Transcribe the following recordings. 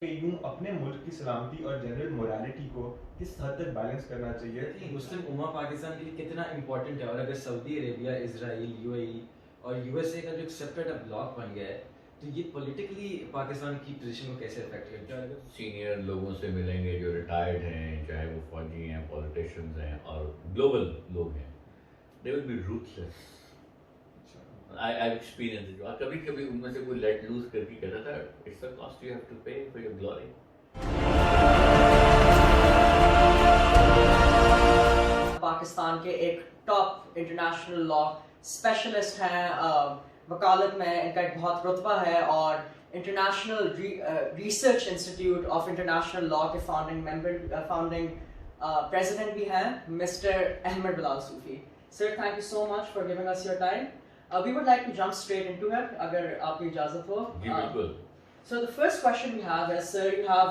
کہ یوں اپنے ملک کی سلامتی اور جنرل موریلٹی کو کس حد تک بیلنس کرنا چاہیے؟ مسلم امہ پاکستان کے لیے کتنا امپورٹنٹ ہے، اور اگر سعودی عربیہ، اسرائیل، یو اے ای اور یو ایس اے کا جو ایک سیپریٹ بلاک بن گیا ہے، تو یہ پولیٹیکلی پاکستان کی پوزیشن کو کیسے افیکٹ کرتا ہے؟ سینئر لوگوں سے ملیں گے جو ریٹائرڈ ہیں، چاہے وہ فوجی ہیں، پولیٹیشنز ہیں اور گلوبل لوگ ہیں، they will be ruthless. I have experienced it. کبھی کبھی ان میں سے کوئی لیٹ لوز کر کے کہتا تھا it's the cost you have to pay for your glory. Pakistan کے ایک ٹاپ انٹرنیشنل لا اسپیشلسٹ ہیں، وکالت میں ان کا ایک بہت رتبہ ہے، اور international research institute of international law کے فاؤنڈنگ پریزیڈنٹ بھی ہیں mister Ahmed Bilal Sufi. Sir, thank you so much for giving us your time. We would like to jump straight into it اگر آپ کی اجازت ہو. جی بالکل. So the first question we have is, sir, you have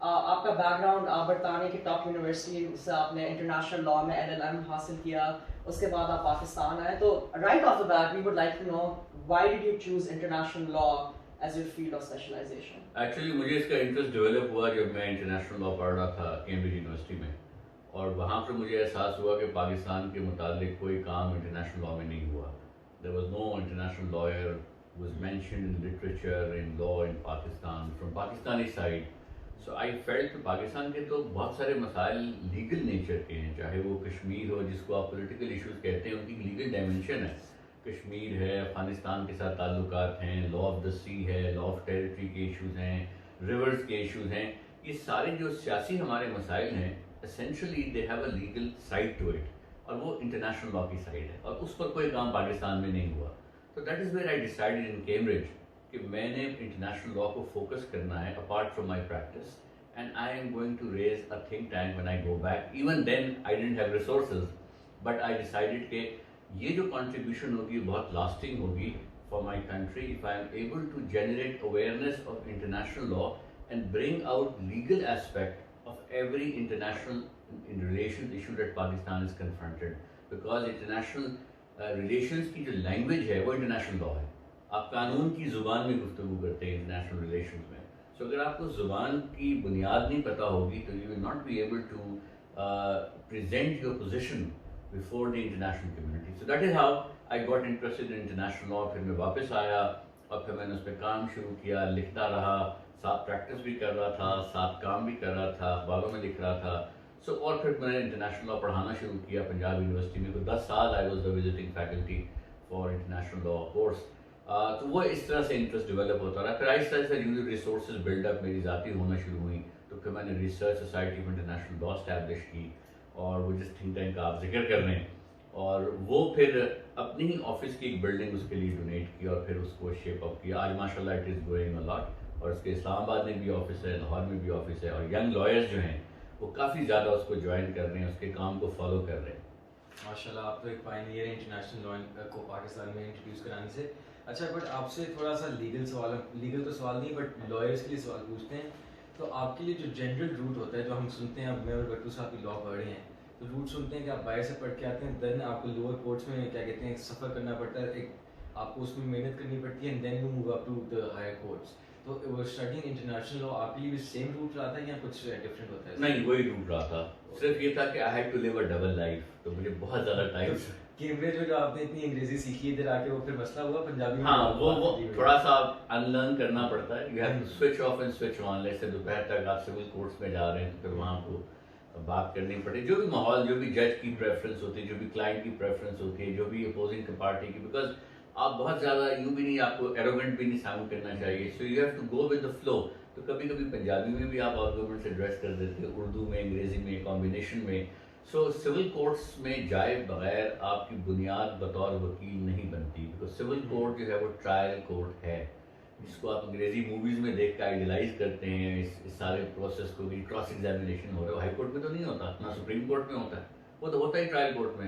آپ کا back ground برطانیہ کی top university سے آپ نے انٹرنیشنل لا میں LLM حاصل کیا، اس کے بعد آپ پاکستان آئے. تو right off the bat we would like to know why did you choose international law as your field of specialisation? Actually مجھے اس کا انٹرسٹ ڈیولپ ہوا جب میں انٹرنیشنل لا پڑھ رہا تھا کیمبرج یونیورسٹی میں، اور وہاں پر مجھے احساس ہوا کہ پاکستان کے متعلق کوئی کام انٹرنیشنل لا میں نہیں ہوا. There was no international lawyer who was mentioned in literature, in law in Pakistan, from Pakistani side. So I felt کہ پاکستان کے تو بہت سارے مسائل لیگل نیچر کے ہیں، چاہے وہ کشمیر ہو جس کو آپ پولیٹیکل ایشوز کہتے ہیں، ان کی لیگل ڈائمنشن ہے. کشمیر ہے، افغانستان کے ساتھ تعلقات ہیں، لا آف دا سی ہے، لا آف ٹیریٹری کے ایشوز ہیں، ریورز کے ایشوز ہیں. یہ سارے جو سیاسی ہمارے مسائل ہیں essentially they have a legal side to it, اور وہ انٹرنیشنل لا کی سائڈ ہے، اور اس پر کوئی کام پاکستان میں نہیں ہوا. تو that is where I decided in Cambridge کہ میں نے انٹرنیشنل لا کو فوکس کرنا ہے apart from my practice, and I am going to raise a think tank when I go back. Even then I didn't have resources, but I decided کہ یہ جو contribution ہوگی بہت لاسٹنگ ہوگی for my country if I am able to generate awareness of international law and bring out legal aspect of every international relations issue that Pakistan is confronted, because international relations کی جو language ہے وہ international law ہے. آپ قانون کی زبان میں گفتگو کرتے ہیں انٹرنیشنل ریلیشنز میں. سو اگر آپ کو زبان کی بنیاد نہیں پتہ ہوگی تو you will not be able to present your position before the international community. So that is how I got interested in international law. پھر میں واپس آیا اور پھر میں نے اس پہ کام شروع کیا، لکھتا رہا، ساتھ پریکٹس بھی کر رہا تھا، ساتھ کام بھی کر رہا تھا، اخباروں میں لکھ رہا تھا. اور پھر میں نے انٹرنیشنل لا پڑھانا شروع کیا پنجاب یونیورسٹی میں. کوئی 10 سال I was the visiting faculty for international law course. تو وہ اس طرح سے انٹرسٹ ڈیولپ ہوتا رہا. پھر آہستہ آہستہ ریسورسز بلڈ اپ میری ذاتی ہونا شروع ہوئی، تو پھر میں نے research society of international law establish کی، اور وہ جس تھنک ٹینک کا آپ ذکر کر رہے ہیں، اور وہ پھر اپنی ہی آفس کی ایک بلڈنگ اس کے لیے ڈونیٹ کی، اور پھر اس کو شیپ اپ کیا. آج ماشاء اللہ اٹ از گوئنگ اے لاٹ، اور اس کے اسلام آباد میں بھی آفس ہے، لاہور میں بھی آفس ہے، اور ینگ لائرز جو ہیں وہ کافی زیادہ اس کو جوائن کر رہے ہیں، اس کے کام کو فالو کر رہے ہیں. ماشاء اللہ، آپ تو ایک پائنیئر انٹرنیشنل لا کو پاکستان میں انٹروڈیوس کرانے سے. اچھا، بٹ آپ سے تھوڑا سا لیگل سوال، لیگل تو سوال نہیں بٹ لائرس کے لیے سوال پوچھتے ہیں. تو آپ کے لیے جو جنرل روٹ ہوتا ہے، جو ہم سنتے ہیں، اب میں اور بٹو صاحب کی لا پڑھ رہے ہیں، تو روٹ سنتے ہیں کہ آپ باہر سے پڑھ کے آتے ہیں، دین آپ کو لوور کورٹس میں کیا کہتے ہیں سفر کرنا پڑتا ہے، ایک آپ کو اس میں محنت کرنی پڑتی ہے، and then you move up to the higher courts. تو اسٹڈینگ انٹرنیشنل لا آپ کے لیے بھی سیم روٹ رہا تھا یا کچھ ڈفرینٹ ہوتا ہے؟ نہیں، وہی روٹ رہا تھا. صرف یہ تھا کہ I had to live a double life, تو مجھے بہت زیادہ ٹائم کیمبرج میں جو آپ نے اتنی انگریزی سیکھی ادھر آ کے وہ پھر مسئلہ ہوا پنجابی میں. ہاں، وہ تھوڑا سا ان لرن کرنا پڑتا ہے. You have to switch off and switch on. جیسے دوپہر تک آپ سول کورٹس میں جا رہے ہیں تو پھر وہاں کو بات کرنی پڑے، جو بھی ماحول، جو بھی جج کی پریفرنس ہوتی ہے، جو بھی کلائنٹ کی پریفرنس ہوتی ہے، جو بھی اپوزنگ پارٹی کی، بیکاز آپ بہت زیادہ یوں بھی نہیں، آپ کو ایروگنٹ بھی نہیں ساؤنڈ کرنا چاہیے. So you have to go with the flow. تو کبھی کبھی پنجابی میں بھی آپ آرگومنٹ سے ایڈریس کر دیتے ہیں، اردو میں، انگریزی میں، کمبینیشن میں. سو سول کورٹس میں جائے بغیر آپ کی بنیاد بطور وکیل نہیں بنتی، بیکاز سول کورٹ جو ہے وہ ٹرائل کورٹ ہے، جس کو آپ انگریزی موویز میں دیکھ کے آئیڈیلائز کرتے ہیں اس سارے پروسیس کو بھی. کراس ایگزامینیشن ہو رہا ہے، ہائی کورٹ میں تو نہیں ہوتا، نہ سپریم کورٹ میں ہوتا ہے، وہ تو ہوتا ہی ٹرائل کورٹ میں.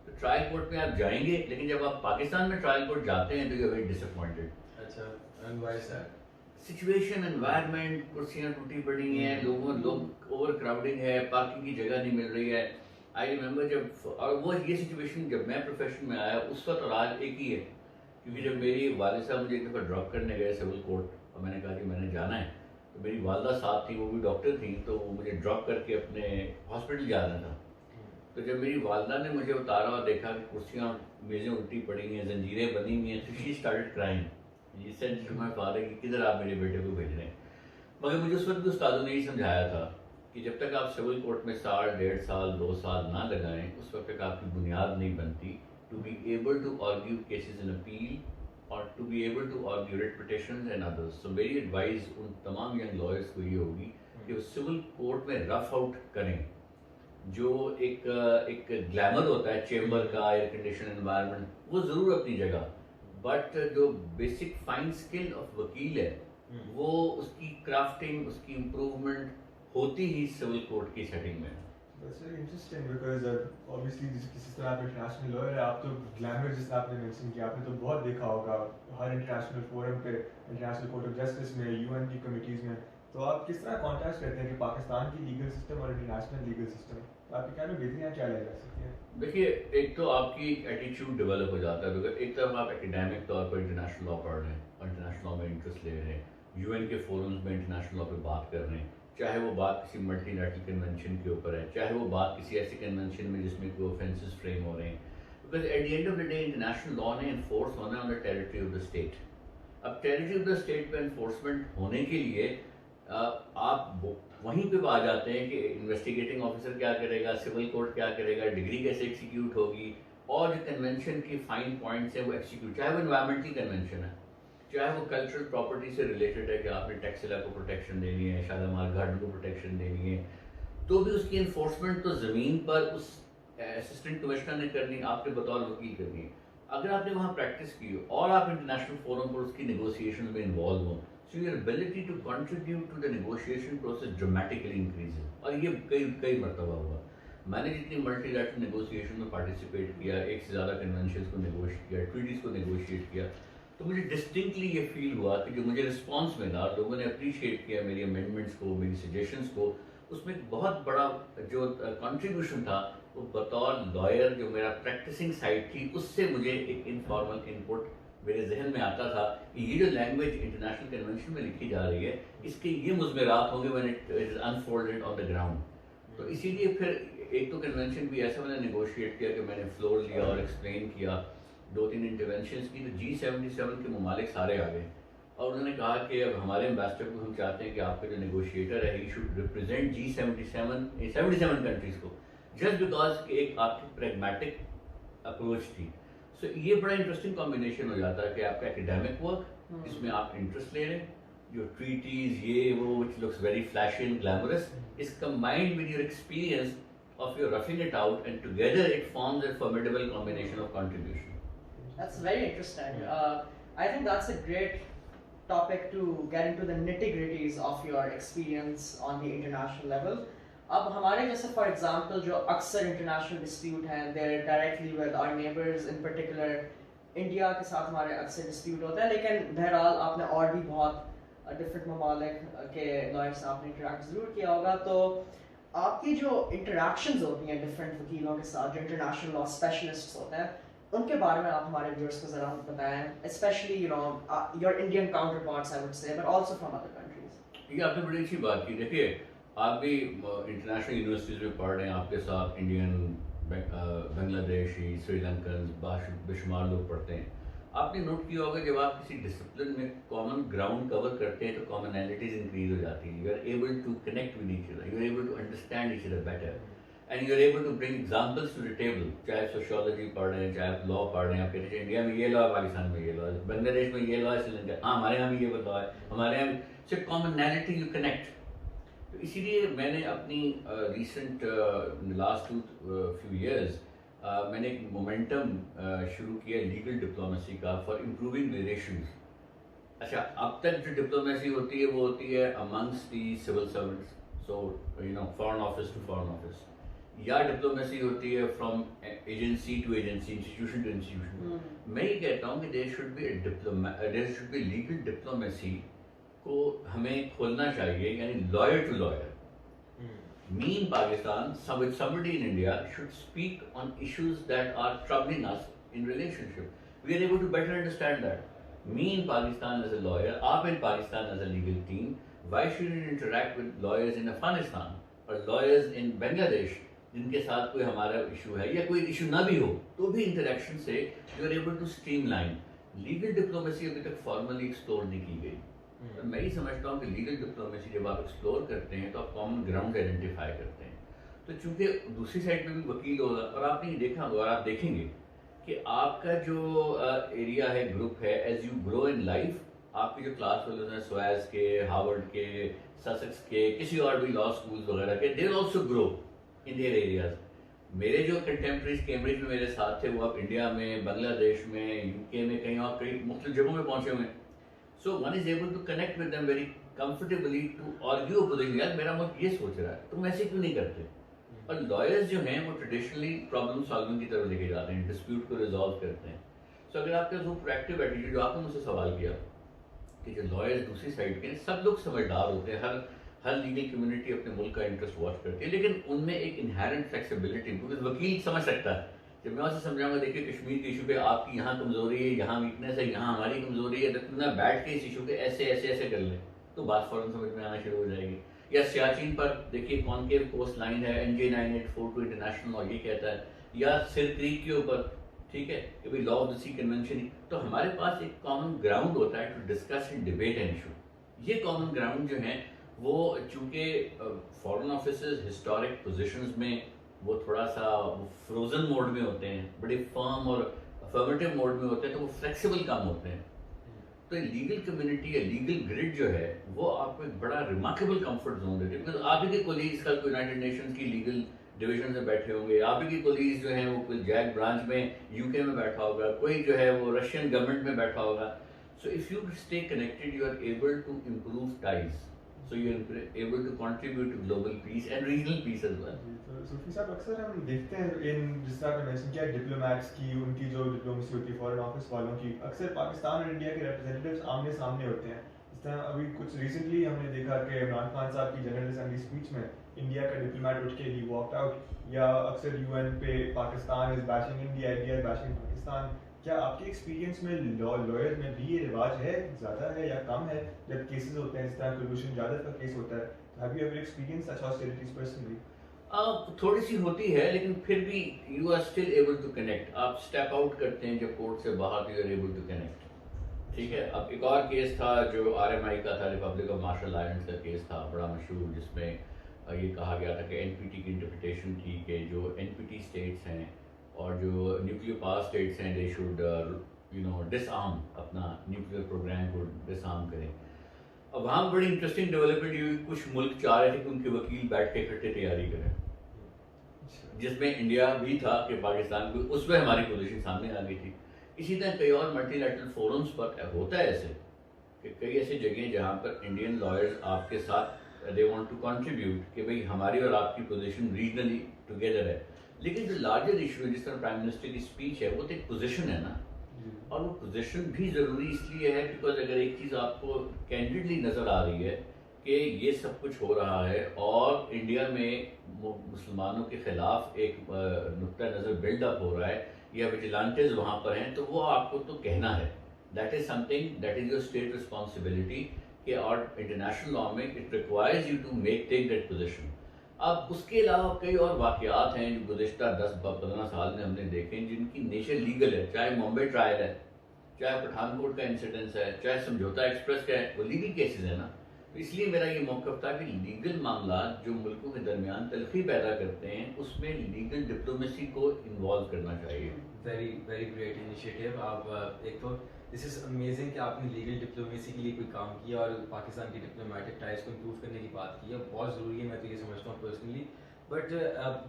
تو ٹرائل کورٹ میں آپ جائیں گے، لیکن جب آپ پاکستان میں ٹرائل کورٹ جاتے ہیں تو you are very disappointed. اچھا، and why is that? Situation, environment, کرسیاں ٹوٹی پڑی ہیں، لوگ اوور کراؤڈنگ ہے، پارکنگ کی جگہ نہیں مل رہی ہے. آئی ریمبر جب، اور وہ یہ سچویشن جب میں پروفیشن میں آیا اس وقت اور آج ایک ہی ہے. کیونکہ جب میری والد صاحب مجھے ایک دفعہ ڈراپ کرنے گئے سول کورٹ، اور میں نے کہا کہ میں نے جانا ہے، تو میری والدہ صاحب تھیں، وہ بھی ڈاکٹر تھیں، تو وہ مجھے ڈراپ کر کے اپنے ہاسپٹل جانا تھا. تو جب میری والدہ نے مجھے اتارا اور دیکھا کہ کرسیاں اور میزیں الٹی پڑی ہیں، زنجیریں بنی ہوئی ہیں، تو شی اسٹارٹڈ کرائنگ. یہ سیڈ ٹو مائی فادر کہ کدھر آپ میرے بیٹے کو بھیج رہے ہیں. مگر مجھے اس وقت بھی استادوں نے یہ سمجھایا تھا کہ جب تک آپ سول کورٹ میں سال، 1.5 سال، 2 سال نہ لگائیں، اس وقت تک آپ کی بنیاد نہیں بنتی to be able to argue cases in appeal اور to be able to argue writ petitions and others. So میری ایڈوائز ان تمام ینگ لائرس کو یہ ہوگی کہ وہ سول کورٹ میں رف آؤٹ کریں. جو ایک گلیمر ہوتا ہے چیمبر کا، ایئر کنڈیشن انوائرمنٹ، وہ ضرور اپنی جگہ، بٹ جو بیسک فائن اسکل آف وکیل ہے وہ اس کی کرافٹنگ، اس کی امپروومنٹ ہوتی ہی سول کورٹ کی سیٹنگ میں. That's very interesting because obviously کسی طرح آپ انٹرنیشنل لائر ہے، آپ تو گلیمر جس آپ نے مینشن کیا، آپ نے تو بہت دیکھا ہوگا ہر انٹرنیشنل فورم پہ، انٹرنیشنل کورٹ آف جسٹس میں، UN کی کمیٹیز میں. تو آپ کس طرح کانٹریسٹ کرتے ہیں کہ پاکستان کی لیگل سسٹم اور انٹرنیشنل لیگل سسٹم، آپ کی کیا میں بہتریاں کیا لے جا سکتی ہیں؟ دیکھیے، ایک تو آپ کی ایٹیچیوڈ ڈیولپ ہو جاتا ہے، کیونکہ ایک طرف آپ اکیڈیمک طور پر انٹرنیشنل لا پڑھ رہے ہیں اور انٹرنیشنل لا میں انٹرسٹ لے رہے ہیں، UN کے فورمز میں انٹرنیشنل لا پہ بات کر رہے ہیں، چاہے وہ بات کسی ملٹی لیٹرل کنونشن کے اوپر ہے، چاہے وہ بات کسی ایسی کنونشن میں جس میں کوئی اوفینسز فریم ہو رہے ہیں. Because at the end of the day international law نے انفورس ہونا ہے on the territory of the state. اب ٹیریٹری آف دا اسٹیٹ پہ انفورسمنٹ ہونے کے لیے آپ وہیں پہ آ جاتے ہیں کہ انویسٹیگیٹنگ آفیسر کیا کرے گا، سول کورٹ کیا کرے گا، ڈگری کیسے ایکسیکیوٹ ہوگی، اور جو کنونشن کی فائن پوائنٹس ہیں وہ ایکسیکیوٹ، چاہے وہ انوائرمنٹل کنونشن ہے، چاہے وہ کلچرل پراپرٹی سے ریلیٹڈ ہے کہ آپ نے ٹیکسلا کو پروٹیکشن دینی ہے، شالامار گارڈن کو پروٹیکشن دینی ہے، تو بھی اس کی انفورسمنٹ تو زمین پر اس اسسٹنٹ کمشنر نے کرنی، آپ نے بطور وکیل کرنی ہے. اگر آپ نے وہاں پریکٹس کی اور آپ انٹرنیشنل فورم پر اس کی نیگوسیشن میں انوالو ہوں، so your ability to contribute to the negotiation process dramatically increases. اور یہ کئی مرتبہ ہوا. میں نے جتنی ملٹی لیٹرل نیگوسیشن میں پارٹیسپیٹ کیا، ایک سے زیادہ کنونشنز کو نیگوشیٹ کیا، ٹریٹیز کو نیگوشیٹ کیا، تو مجھے ڈسٹنکٹلی یہ فیل ہوا کہ جو مجھے رسپانس ملا، لوگوں نے اپریشیٹ کیا میری امینڈمنٹس کو، میری سجیشنس کو، اس میں ایک بہت بڑا جو کنٹریبیوشن تھا وہ بطور لائر جو میرا پریکٹسنگ سائڈ تھی اس سے مجھے ایک انفارمل انپٹ میرے ذہن میں آتا تھا کہ یہ جو لینگویج انٹرنیشنل کنونشن میں لکھی جا رہی ہے اس کے یہ مضمرات ہوں گے when it is unfolded on the ground. تو اسی لیے پھر ایک تو کنونشن بھی ایسا میں نے نیگوشیٹ کیا کہ میں نے فلور لیا اور ایکسپلین کیا، 2-3 انٹرونشنز کی، تو G77 کے ممالک سارے آ گئے اور انہوں نے کہا کہ اب ہمارے امبیسڈر کو ہم چاہتے ہیں کہ آپ کا جو نیگوشیٹر ہے he should represent G77 countries کو، جسٹ بیکاز کہ ایک آپ کی پریگمیٹک اپروچ تھی. سو یہ بڑا انٹرسٹنگ کمبینیشن ہو جاتا ہے کہ آپ کا اکیڈیمک ورک اس میں آپ انٹرسٹ لے رہے ہیں، your treaties, which looks very flashy and glamorous, is combined with your experience of your roughing it out, and together it forms a formidable combination of contribution. That's very interesting. I think that's a great topic to get into the nitty-gritties of your experience on the international level. اب ہمارے جیسے for example جو اکثر international dispute ہیں they're directly with our neighbors, in particular India کے ساتھ ہمارے اکثر ڈسپیوٹ ہوتا ہے، لیکن بہرحال آپ نے اور بھی بہت ڈفرینٹ ممالک کے لائر سے آپ نے انٹریکٹ ضرور کیا ہوگا. تو آپ کی جو انٹریکشنز ہوتی ہیں ڈفرینٹ وکیلوں کے ساتھ جو انٹرنیشنل لا اسپیشلسٹس ہوتے ہیں، ان کے بارے میں آپ ہمارے ویورس کو ذرا بتائیں، especially your Indian counterparts I would say, but also from other countries. یہ آپ نے بڑی اچھی بات کی. دیکھیے آپ بھی انٹرنیشنل یونیورسٹیز میں پڑھ رہے ہیں، آپ کے ساتھ انڈین، بنگلہ دیشی، سری لنکن بے شمار لوگ پڑھتے ہیں. آپ نے نوٹ کیا ہوگا جب آپ کسی ڈسپلن میں کامن گراؤنڈ کور کرتے ہیں تو کامنالٹیز انکریز ہو جاتی ہیں. You are able to connect with each other, you are able to understand each other better, and you are able to bring examples to the table. چاہے sociology پڑھ رہے ہیں، چاہے آپ لا پڑھ رہے ہیں، آپ کہتے ہیں انڈیا میں یہ لا ہے، پاکستان میں یہ لا ہے، بنگلہ دیش میں یہ لا ہے، سری لنکا، ہاں ہمارے یہاں بھی یہ لا ہے، ہمارے یہاں سے کامنالٹی یو کنیکٹ. تو اسی لیے میں نے اپنی ریسنٹ لاسٹ فیو ایئرز میں نے ایک مومنٹم شروع کیا لیگل ڈپلومیسی کا فار امپروونگ ریلیشنز. اچھا، اب تک جو ڈپلومیسی ہوتی ہے وہ ہوتی ہے amongst the civil servants, so foreign office to foreign office, یا ڈپلومیسی ہوتی ہے from agency to agency, institution to institution. میں یہ کہتا ہوں کہ there should be legal diplomacy کو ہمیں کھولنا چاہیے، یعنی lawyer to lawyer. Me in Pakistan, with somebody in India, should speak on issues that are troubling us in relationship. We are able to better understand that. Me in Pakistan as a lawyer, aap in Pakistan as a legal team, why should you interact with lawyers in Afghanistan اور lawyers ان بنگلہ دیش جن کے ساتھ کوئی ہمارا issue ہے یا کوئی ایشو نہ بھی ہو تو بھی انٹریکشن سے you are able to streamline. Legal diplomacy ابھی تک فارملی ایکسپلور نہیں کی گئی. میں یہ سمجھتا ہوں کہ لیگل ڈپلومیسی جب آپ ایکسپلور کرتے ہیں تو آپ کامن گراؤنڈ آئیڈینٹیفائی کرتے ہیں. تو چونکہ دوسری سائڈ پہ بھی وکیل ہوگا اور آپ نے یہ دیکھا ہوگا اور آپ دیکھیں گے کہ آپ کا جو ایریا ہے گروپ ہے as you grow in life آپ کے جو کلاس فیلوز ہیں سویز کے ہارورڈ کے سسیکس کے کسی اور بھی لا اسکولز وغیرہ کے they will also grow in their areas. میرے جو کنٹمپریز کیمبرج میں میرے ساتھ تھے وہ اب انڈیا میں بنگلہ دیش میں یو کے میں کہیں اور کئی مختلف جگہوں میں پہنچے ہوئے ہیں. So one is able to connect with them very comfortably to argue opposing یار میرا ملک یہ سوچ رہا ہے تم ایسے کیوں نہیں کرتے. اور لائرز جو ہیں وہ ٹریڈیشنلی پرابلم سالونگ کی طرف لے کے جاتے ہیں ڈسپیوٹ کو ریزالو کرتے ہیں. سو اگر آپ کا وہ پریکٹیو ایٹیٹیوڈ جو آپ نے مجھ سے سوال کیا کہ جو لائرز دوسری سائڈ کے سب لوگ سمجھدار ہوتے ہیں ہر لیگل کمیونٹی اپنے ملک کا انٹرسٹ واچ کرتی ہے لیکن ان میں ایک انہیرنٹ فلیکسیبلٹی بیکاز وکیل سمجھ سکتا ہے جب میں اسے سمجھاؤں گا دیکھیے کشمیر کے ایشو پہ آپ کی یہاں کمزوری ہے یہاں ویکنیس ہے یہاں ہماری کمزوری ہے تو نہ بیٹھ کے اس ایشو کے ایسے ایسے ایسے کر لیں تو بات فوراً سمجھ میں آنا شروع ہو جائے گی. یا سیاچین پر دیکھیے کونکیو کوسٹ لائن ہے NJ 9842 انٹرنیشنل لا یہ کہتا ہے یا سر کریک کے اوپر ٹھیک ہے کہ بھائی law of the sea convention. تو ہمارے پاس ایک کامن گراؤنڈ ہوتا ہے to discuss and debate an issue. یہ کامن گراؤنڈ جو ہیں وہ چونکہ فارن آفیسز ہسٹورک پوزیشنز میں وہ تھوڑا سا فروزن موڈ میں ہوتے ہیں بڑے فرم اور افرمیٹیو موڈ میں ہوتے ہیں تو وہ فلیکسیبل کم ہوتے ہیں. تو لیگل کمیونٹی یا لیگل گرڈ جو ہے وہ آپ کو ایک بڑا ریمارکیبل کمفرٹ زون دیتی ہے بیکاز آپ ہی کے کولیگز کل کو یونائٹیڈ نیشنز کی لیگل ڈویژن میں بیٹھے ہوں گے آپ ہی کے کولیگز جو ہیں وہ کوئی جیک برانچ میں UK میں بیٹھا ہوگا کوئی جو ہے وہ رشین گورنمنٹ میں بیٹھا ہوگا. So if you stay connected you are able to improve ties so you are able to contribute to global peace and regional peace as well. صوفی صاحب اکثر ہم دیکھتے ہیں ان جس طرح نے مینشن کیا ڈپلومیٹس کی ان کی جو ڈپلومیسی ہوتی ہے فارن آفس والوں کی اکثر پاکستان اور انڈیا کے ریپرزینٹیوز آمنے سامنے ہوتے ہیں. اس طرح ابھی کچھ ریسنٹلی ہم نے دیکھا کہ عمران خان صاحب کی جنرل اسمبلی اسپیچ میں انڈیا کا ڈپلومیٹ اٹھ کے ہی واک آؤٹ یا اکثر UN پہ Pakistan is bashing India India is bashing Pakistan. کیا آپ کے ایکسپیرینس میں لائر میں بھی یہ رواج ہے زیادہ ہے یا کم ہے جب کیسز ہوتے ہیں جس طرح کلبھوشن جادو کا کیس ہوتا ہے have you ever experience such hostilities personally? تھوڑی سی ہوتی ہے لیکن پھر بھی you are still able to connect. آپ اسٹیپ آؤٹ کرتے ہیں جب کورٹ سے باہر you are able to connect. ٹھیک ہے. اب ایک اور کیس تھا جو RMI کا تھا ریپبلک آف مارشل آئلینڈز کا کیس تھا بڑا مشہور جس میں یہ کہا گیا تھا کہ NPT کی انٹرپریٹیشن تھی کہ جو NPT اسٹیٹس ہیں اور جو نیوکلیئر پاور اسٹیٹس ہیں دے شوڈ ڈس آرم اپنا نیوکلیئر پروگرام کو ڈس آرم کریں. اب وہاں بڑی انٹرسٹنگ ڈیولپمنٹ ہوئی کچھ ملک چاہ رہے تھے کہ ان کے وکیل بیٹھ کے اکٹھے تیاری کریں جس میں انڈیا بھی تھا کہ پاکستان کو اس میں ہماری پوزیشن سامنے آ گئی تھی. اسی طرح کئی اور ملٹی لیٹرل فورمز پر ہوتا ہے ایسے کہ کئی ایسی جگہیں جہاں پر انڈین لائرز آپ کے ساتھ دے وانٹ ٹو کنٹریبیوٹ کہ بھئی ہماری اور آپ کی پوزیشن ریجنلی ٹوگیدر ہے. لیکن جو لارجر ایشو ہے جس طرح پرائم منسٹر کی اسپیچ ہے وہ تو ایک پوزیشن ہے نا اور وہ پوزیشن بھی ضروری اس لیے ہے بیکاز اگر ایک چیز آپ کو کینڈیڈلی نظر آ رہی ہے کہ یہ سب کچھ ہو رہا ہے اور انڈیا میں مسلمانوں کے خلاف ایک نقطہ نظر بلڈ اپ ہو رہا ہے یا ویجیلانٹیز وہاں پر ہیں تو وہ آپ کو تو کہنا ہے that is something that is your state responsibility کہ اور انٹرنیشنل لا میں it requires you to take that position. اب اس کے علاوہ کئی اور واقعات ہیں جو گزشتہ 10-15 سال میں ہم نے دیکھے جن کی نیچر لیگل ہے چاہے ممبئی ٹرائل ہے چاہے پٹھان کوٹ کا انسیڈنس ہے چاہے سمجھوتا ایکسپریس کا ہے وہ لیگل کیسز ہیں نا. تو اس لیے میرا یہ موقف تھا کہ لیگل معاملات جو ملکوں کے درمیان تلخی پیدا کرتے ہیں اس میں لیگل ڈپلومیسی کو انوالو کرنا چاہیے. Very very great initiative. آپ ایک تو دس از امیزنگ کہ آپ نے لیگل ڈپلومیسی کے لیے کوئی کام کیا اور پاکستان کی ڈپلومیٹک ٹائز کو امپروو کرنے کی بات کی ہے. بہت ضروری ہے میں تو یہ سمجھتا ہوں پرسنلی. بٹ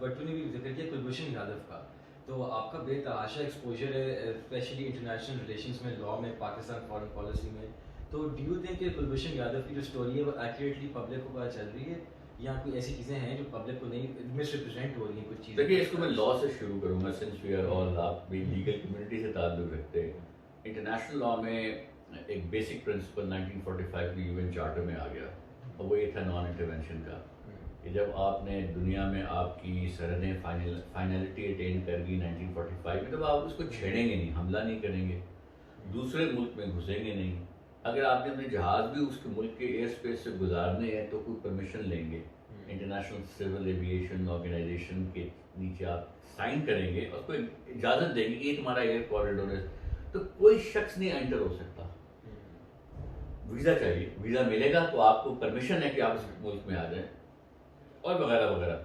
بٹو نے بھی ذکر کیا کلبھوشن یادو کا تو آپ کا بے تحاشا ایکسپوجر ہے اسپیشلی انٹرنیشنل ریلیشنس میں لا میں پاکستان فارن پالیسی میں. تو ڈو یو تھنک کہ کلبھوشن یادو کی جو اسٹوری ہے وہ ایکوریٹلی پبلک کو پتہ چل رہی ہے یا کوئی ایسی چیزیں ہیں جو پبلک کو نہیں مس ریپرزینٹ ہو رہی ہیں کچھ چیزیں؟ دیکھیے اس کو میں لا سے شروع کروں گا سنس وی آر آل آپ بھی لیگل کمیونٹی سے تعلق رکھتے ہیں. انٹرنیشنل لا میں ایک بیسک پرنسپل 1945 میں UN چارٹر میں آ گیا اور وہ یہ تھا نان انٹرونشن کا کہ جب آپ نے دنیا میں آپ کی سرحدیں فائنلٹی اٹین کر گئی 1945 میں تب آپ اس کو چھیڑیں گے نہیں حملہ نہیں کریں گے دوسرے ملک میں گھسیں گے نہیں اگر آپ نے اپنے جہاز بھی اس کے ملک کے ایئر اسپیس سے گزارنے ہیں تو کوئی پرمیشن لیں گے. انٹرنیشنل سول ایویشن آرگنائزیشن کے نیچے آپ سائن کریں گے اور کوئی اجازت دیں گے کہ یہ تمہارا ایئر کوریڈور ہے, تو کوئی شخص نہیں انٹر ہو سکتا. ویزا چاہیے, ویزا ملے گا تو آپ کو پرمیشن ہے کہ آپ اس ملک میں آ جائیں, اور وغیرہ وغیرہ.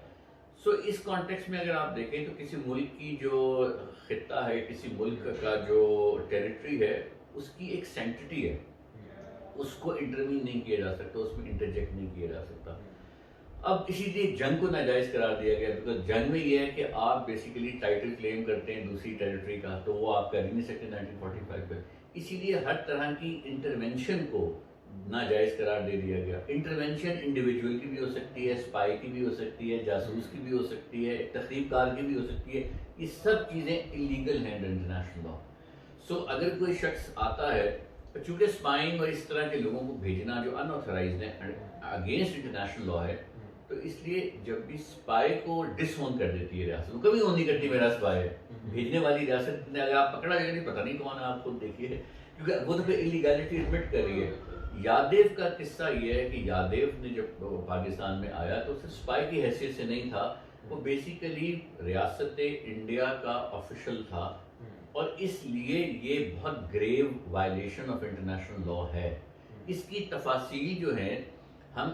سو اس کانٹیکس میں اگر آپ دیکھیں تو کسی ملک کی جو خطہ ہے, کسی ملک کا جو ٹیریٹری ہے, اس کی ایک سینکٹیٹی ہے, اس کو انٹروین نہیں کیا جا سکتا, اس میں انٹرجیکٹ نہیں کیا جا سکتا. اب اسی لیے جنگ کو ناجائز قرار دیا گیا, بیکاز جنگ میں یہ ہے کہ آپ بیسیکلی ٹائٹل کلیم کرتے ہیں دوسری ٹیریٹری کا, تو وہ آپ کر ہی نہیں سکتے 1945 پہ. اسی لیے ہر طرح کی انٹرونشن کو ناجائز قرار دے دیا گیا. انٹرونشن انڈیویجول کی بھی ہو سکتی ہے, اسپائی کی بھی ہو سکتی ہے, جاسوس کی بھی ہو سکتی ہے, تخریب کار کی بھی ہو سکتی ہے. یہ سب چیزیں انلیگل ہیں انٹرنیشنل لا. سو اگر کوئی شخص آتا ہے, چونکہ اسپائنگ اور اس طرح کے لوگوں کو بھیجنا جو ان آتھورائزڈ ہیں اگینسٹ انٹرنیشنل لا ہے, تو اس لیے جب بھی اسپائی کو ڈس اون کر دیتی ہے ریاست, وہ کبھی اون نہیں کرتی میرا اسپائی ہے, بھیجنے والی ریاست نے اگر آپ پکڑا جائے نہیں پتہ نہیں کون ہے, آپ خود دیکھیے, کیونکہ وہ تو پھر انلیگیلٹی ایڈمٹ کر رہی ہے. یادیو کا قصہ یہ ہے کہ یادیو نے جب پاکستان میں آیا تو صرف اسپائی کی حیثیت سے نہیں تھا, وہ بیسیکلی ریاست انڈیا کا آفیشل تھا, اور اس لیے یہ بہت گریو وائلیشن آف انٹرنیشنل لا ہے. اس کی تفاصیل جو ہیں ہم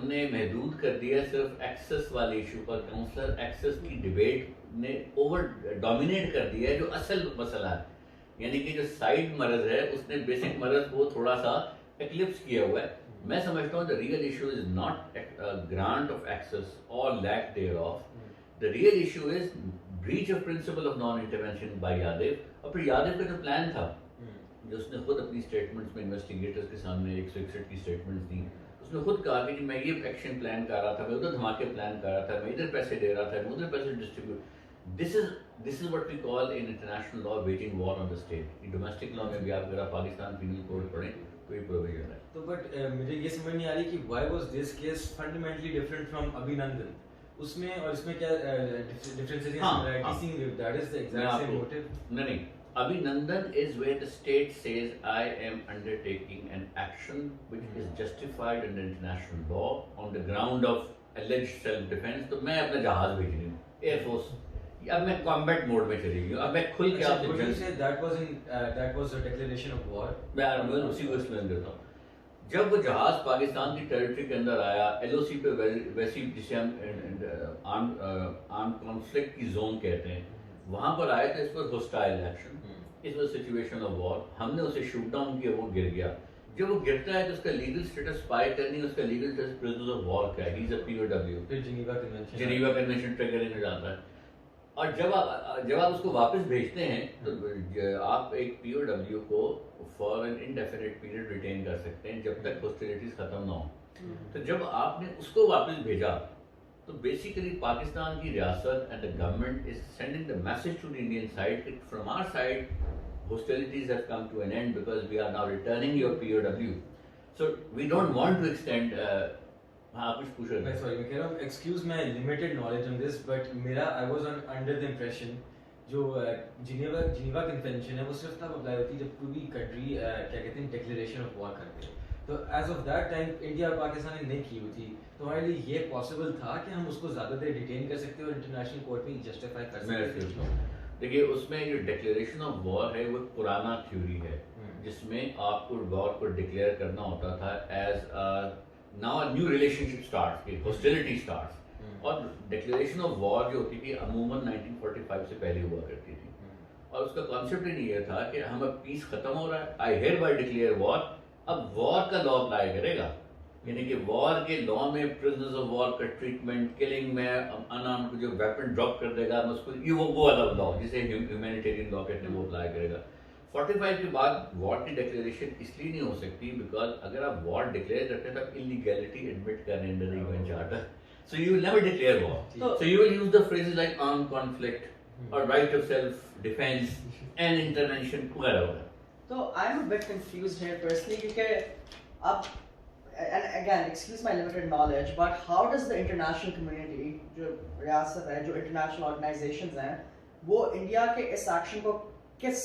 نے محدود کر دیا صرف ایکسس والے ایشو پر. کاؤنسلر ایکسس کی ڈیبیٹ نے اوور ڈومینیٹ کر دیا ہے جو اصل مسئلہ ہے, یعنی کہ جو سائڈ مرض ہے اس نے بیسک مرض کو تھوڑا سا ایکلپس کیا ہوا ہے. میں سمجھتا ہوں the real issue is not grant of access or lack thereof. The real issue is breach of principle of non-intervention by Yadav. اور پھر یادیو کا جو پلان تھا, جو اس نے خود اپنی اسٹیٹمنٹس میں انویسٹیگیٹرز کے سامنے 161 کی اسٹیٹمنٹس دی, اس نے خود کہا کہ میں یہ ایکشن پلان کر رہا تھا, میں ادھر دھماکے پلان کر رہا تھا, میں ادھر پیسے دے رہا تھا, میں ادھر پیسے distribute. This is what we call in international law waging war on the state. Domestic law میں بھی آپ اگر پاکستان پینل کوڈ پڑھیں تو یہ پروویژن ہے. تو بٹ مجھے یہ سمجھ نہیں آ رہی کہ why was this case fundamentally different from Abhinandan, اس میں اور اس میں کیا ڈفرینسز ہیں؟ That is the exact same motive. نہیں, Abhinandan is where the state says I am undertaking an action which is justified under international law on the ground of alleged self-defense. تو میں اپنا جہاز بھیج رہی ہوں, ایئر فورس, اب میں کمبیٹ موڈ میں چلی گئی ہوں, اب میں کھل کے آپ سے that was a declaration of war. میں اسی کو ایکسپلین کرتا ہوں. جب وہ جہاز پاکستان کی ٹیریٹری کے اندر آیا, ایل او سی پہ ویسی جسے ہم آرم کانفلکٹ کی زون کہتے ہیں, وہاں پر آئے تو اس پر ہوسٹائل ایکشن, اس پر سچویشن آف وار, ہم نے اسے شوٹ ڈاؤن کیا, وہ گر گیا. جب وہ گرتا ہے تو اس کا لیگل اسٹیٹس پائے کرنی, اس کا legal status prisoners of war کا ہے, he is a P O W. پھر جنیوا کنونشن ٹریگر ہو جاتا ہے. اور جب آپ اس کو واپس بھیجتے ہیں تو آپ ایک پی او ڈبلیو کو فار این انڈیفینٹ پیریڈ ریٹین کر سکتے ہیں جب تک ہاسٹیلیٹیز ختم نہ ہوں. تو جب آپ نے اس کو واپس بھیجا تو بیسیکلی پاکستان کی ریاست and the government is sending the message to the Indian side کہ from our side hostilities have come to an end because we are now returning your POW. So we don't want to extend. ہاں کچھ پوچھ رہے میں sorry میں کہہ رہا ہوں excuse my limited knowledge on this, but میرا I was under the impression جو جنیوا کنونشن ہے وہ صرف تب اپلائی ہوتی ہے جب کوئی بھی کنٹری کیا کہتے ہیں ڈکلیریشن آف وار کرتے ہیں. تو as of that time India اور پاکستان نے نہیں کی ہوئی تھی, تو ہمارے لیے یہ پاسبل تھا کہ ہم اس کو زیادہ دیر ڈیٹین کر سکتے اور انٹرنیشنل کورٹ میں جسٹیفائی کر سکتے. دیکھیے اس میں جو ڈکلیریشن آف وار ہے وہ پرانا تھیوری ہے جس میں آپ کو وار کو ڈکلیئر کرنا ہوتا تھا as now a new relationship starts, hostility starts. اور ڈکلیریشن آف وار جو ہوتی تھی عموماً 1945 سے پہلے ہوا کرتی تھی, اور اس کا کانسیپٹ ہی نہیں یہ تھا کہ ہم اب پیس ختم ہو رہا ہے, آئی ہیئر بائی ڈکلیئر وار, اب وار کا لا اپلائی کرے گا, یعنی کہ وار کے لا میں پرزنرز آف وار کا ٹریٹمنٹ, کلنگ میں انارم کو جو ویپن ڈراپ کر دے گا اس کو, یہ وہ والا لا جسے ہیومینیٹیرین لا کہتے ہیں وہ اپلائی کرے گا. 45 کے بعد وار کی ڈکلیریشن اس لیے نہیں ہو سکتی بیکاز اگر آپ وار ڈکلیئر کرتے ہیں تو آپ انلیگیلٹی ایڈمٹ کریں under the U N charter, so you will never declare war, so you will use the phrases like armed conflict or right of self defense and intervention وغیرہ وغیرہ. تو I am a bit confused here personally کیونکہ اب and again excuse my limited knowledge but how does the international community جو ریاست ہے جو international organizations ہیں وہ انڈیا کے اس ایکشن کو کس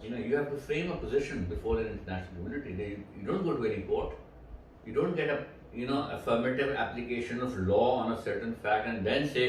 You know, you have to frame a position before an international community. You don't go to any court. You don't get a affirmative application of law on a certain fact and then say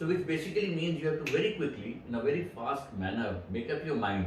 So which basically means you have to very quickly, in a very fast manner, make up your mind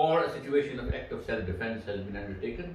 or a situation of act of self defense has been undertaken,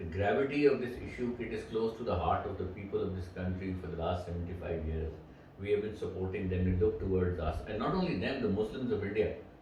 the gravity of this issue, it is close to the heart of the people of this country for the last 75 years. We have been supporting them, we look towards us, and not only them, the Muslims of India.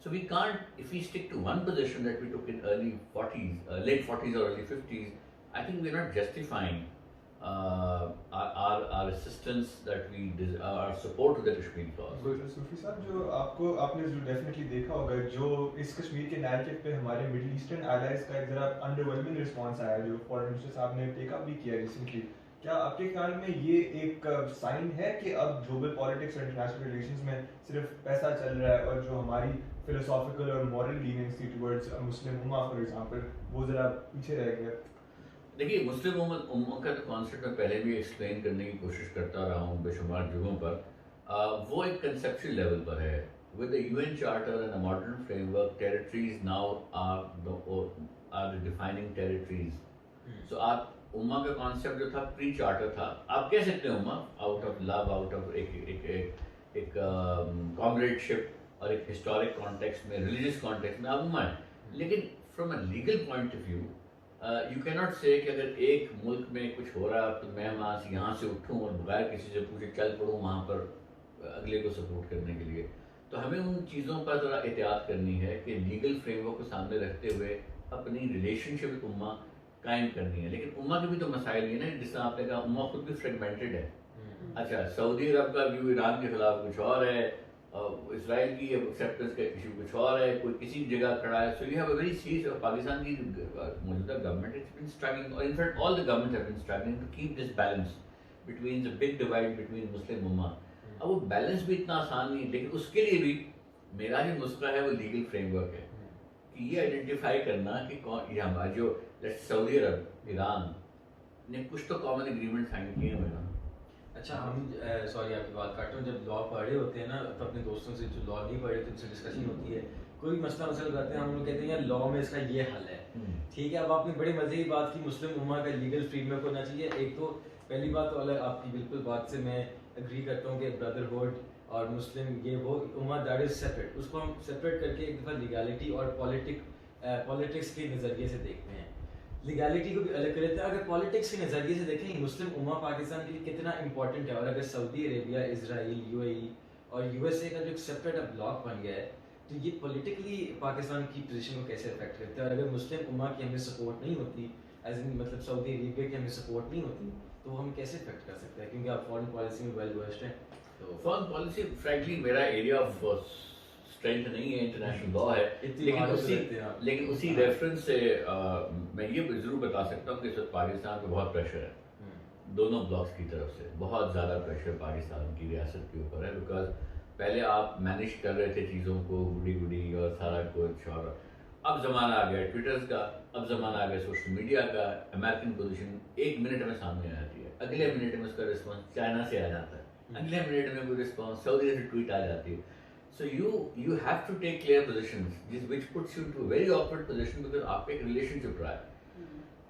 So we can't, if we stick to one position that we took in early 40s, late 40s or early 50s, I think we're not justifying our assistance that our support to the Kashmir cause. صوفی صاحب جو آپ نے جو definitely دیکھا ہوگا جو اس کشمیر کے narrative پہ ہمارے مڈل ایسٹرن الائز کا ایک ذرا انڈرویلمنگ رسپانس آیا جو فارن منسٹر صاحب نے ٹیک اپ بھی کیا ریسنٹلی. کیا آپ کے خیال میں یہ ایک سائن ہے کہ اب گلوبل پالیٹکس اور انٹرنیشنل ریلیشنز میں صرف پیسہ چل رہا ہے اور جو ہماری فلسافیکل اور مورل لینینس تھی ٹورڈز مسلم امہ فار ایگزامپل وہ ذرا پیچھے رہ گیا؟ دیکھیے مسلم امہ کا تو کانسیپٹ میں پہلے بھی ایکسپلین کرنے کی کوشش کرتا رہا ہوں بے شمار جگہوں پر. وہ ایک کنسیپچل لیول پر ہے. With the UN Charter and a modern framework, territories now are the defining territories. So آپ امہ کا کانسیپٹ جو تھا پری چارٹر تھا. آپ کہہ سکتے ہیں امہ out of love, out of ایک کامریڈشپ اور ایک ہسٹورک کانٹیکسٹ میں, ریلیجیس کانٹیکسٹ میں آپ امہ ہیں. لیکن from a legal point of view you cannot say کہ اگر ایک ملک میں کچھ ہو رہا ہے تو میں وہاں سے یہاں سے اٹھوں اور بغیر کسی سے پوچھے چل پڑوں وہاں پر اگلے کو سپورٹ کرنے کے لیے. تو ہمیں ان چیزوں پر ذرا احتیاط کرنی ہے کہ لیگل فریم ورک کو سامنے رکھتے ہوئے اپنی ریلیشن شپ امہ قائم کرنی ہے. لیکن امہ کے بھی تو مسائل یہ نا, جس طرح آپ نے کہا امہ خود بھی فریگمنٹڈ ہے. اچھا سعودی عرب کا ویو ایران کے خلاف کچھ اور ہے, اسرائیل کی ایکسیپٹنس کا ایشو کچھ اور ہے, کوئی کسی جگہ کھڑا ہے. سو you have a very serious, اور پاکستان کی موجودہ government has been struggling, or in fact all the governments have been struggling to keep this balance between the big divide between Muslim Ummah. اب وہ بیلنس بھی اتنا آسان نہیں, لیکن اس کے لیے بھی میرا جو نسخہ ہے وہ لیگل فریم ورک ہے کہ یہ آئیڈینٹیفائی کرنا کہ کون یہ ہمارا جو سعودی عرب, ایران نے کچھ تو کامن ایگریمنٹ سائن کیے ہوئے نا. اچھا ہم سوری آپ کی بات کاٹ رہا ہوں, جب لا پڑھے ہوتے ہیں نا تو اپنے دوستوں سے جو لا نہیں پڑھے تو ان سے ڈسکشن ہوتی ہے, کوئی مسئلہ کرتے ہیں, ہم لوگ کہتے ہیں یار لا میں اس کا یہ حل ہے. ٹھیک ہے, اب آپ نے بڑے مزے کی بات کی مسلم امہ کا لیگل فریم ورک ہونا چاہیے. ایک تو پہلی بات تو الگ, آپ کی بالکل بات سے میں اگری کرتا ہوں کہ بردرہڈ اور مسلم یہ وہ امہ دیٹ از سیپریٹ, اس کو ہم سیپریٹ کر کے ایک دفعہ لیگالٹی اور پالیٹکس کے نظریے سے دیکھتے ہیں. لیگالٹی کو بھی الگ کر لیتے ہیں. اگر پالیٹکس کے نظریے سے دیکھیں مسلم امہ پاکستان کے لیے کتنا امپورٹنٹ ہے, اور اگر سعودی عربیہ, اسرائیل, UAE اور USA کا جو ایک سیپریٹ اب بلاک بن گیا ہے تو یہ پولیٹیکلی پاکستان کی پوزیشن کو کیسے افیکٹ کرتا ہے. اور اگر مسلم امہ کی ہمیں سپورٹ نہیں ہوتی, ایز ان مطلب سعودی عربیہ کی ہمیں سپورٹ نہیں ہوتی, تو وہ ہم کیسے افیکٹ کر سکتے ہیں, کیونکہ آپ فارن پالیسی میں ویل ورسڈ ہیں. تو فارن پالیسی فرینکلی میرا ایریا آف اسٹرینتھ نہیں ہے, انٹرنیشنل لا ہے, لیکن اسی ریفرنس سے میں یہ ضرور بتا سکتا ہوں کہ اس وقت پاکستان پہ بہت پریشر ہے دونوں بلاکس کی طرف سے. بہت زیادہ پریشر پاکستان کی ریاست کے اوپر ہے, بیکاز پہلے آپ مینیج کر رہے تھے چیزوں کو گڈی اور سارا کچھ, اور اب زمانہ آ گیا ٹویٹرز کا, اب زمانہ آ گیا سوشل میڈیا کا. امریکن پوزیشن ایک منٹ میں سامنے آ جاتی ہے, اگلے منٹ میں اس کا رسپانس چائنا سے آ جاتا ہے, اگلے منٹ میں کوئی رسپانس سعودی سے ٹویٹ آ جاتی ہے. So you have to take clear positions, which puts you into a very awkward position because آپ کا ایک ریلیشن شپ رہا ہے.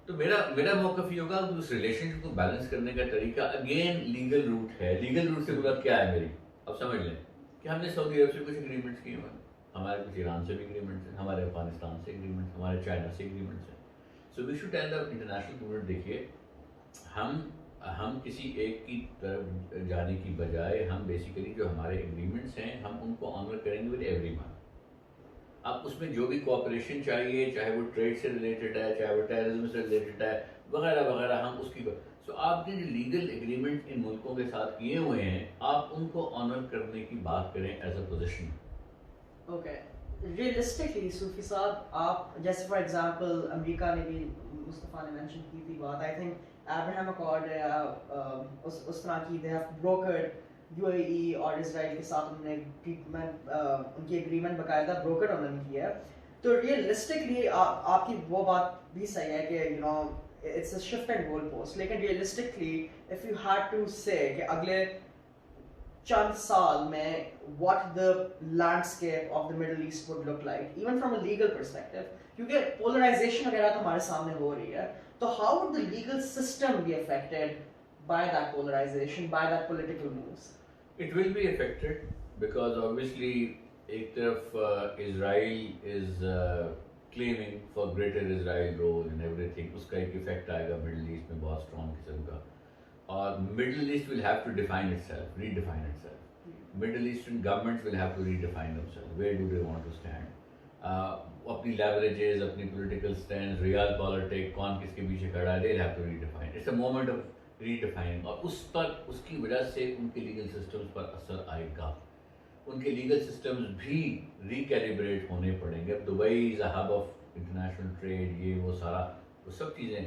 تو میرا موقف یہ ہوگا کہ اس ریلیشن شپ کو بیلنس کرنے کا طریقہ اگین لیگل روٹ ہے. لیگل روٹ سے مراد کیا ہے میری, اب سمجھ لیں کہ ہم نے سعودی عرب سے کچھ اگریمنٹس کیے ہوئے ہیں, ہمارے کچھ ایران سے بھی اگریمنٹس ہیں, ہمارے افغانستان سے اگریمنٹس, ہمارے چائنا سے اگریمنٹس ہیں. So we should tell the international community دیکھیے ہم کسی ایک کی طرف جانے کی بجائے ہم بیسیکلی جو ہمارے اگریمنٹس ہیں ہم ان کو آنر کریں گے ود ایوری ون. اب اس میں جو بھی کوآپریشن چاہیے, چاہے وہ ٹریڈ سے ریلیٹڈ ہے, چاہے وہ ٹیررزم سے ریلیٹڈ ہے, وغیرہ وغیرہ, ہم اس کی. سو آپ نے جو لیگل اگریمنٹ ان ملکوں کے ساتھ کیے ہوئے ہیں آپ ان کو آنر کرنے کی بات کریں as a position. Okay, realistically Sufi صاحب, آپ جیسے فار ایگزامپل امریکہ نے بھی, مصطفیٰ نے مینشن کی تھی بات, آئی تھنک ایبراہم اکارڈ اس طرح کی, دے ہیو بروکرڈ UAE اور اسرائیل کے ساتھ انہوں نے ان کی اگریمنٹ باقاعدہ بروکر انہوں نے کیا ہے. تو ریئلسٹکلی آپ کی وہ بات بھی صحیح ہے کہ you know it's a shift and goal post, لیکن realistically if you had to say کہ اگلے چند سال میں what the landscape of the Middle East would look like, even from a legal perspective, کیونکہ polarization وغیرہ تو ہمارے سامنے ہو رہی ہے, تو how would the legal system be affected by that polarization, by that political moves? It will be affected because obviously ایک طرف Israel is claiming for greater Israel role in everything, اس کا ایک effect آئے گا Middle East میں بہت strong قسم کا, اور Middle East will have to define itself, redefine itself. Middle Eastern governments will have to redefine themselves. Where do they want to stand? اپنی لیوریجز, اپنی پولیٹیکل اسٹینڈ, ریئل پالیٹک, کون کس کے پیچھے کھڑا ہے, they have to redefine. It's a moment of redefining. اور اس پر, اس کی وجہ سے ان کے لیگل سسٹمز پر اثر آئے گا. ان کے لیگل سسٹمز بھی ریکیلیبریٹ ہونے پڑیں گے. اب Dubai is a hub of international trade, یہ وہ سارا, وہ سب چیزیں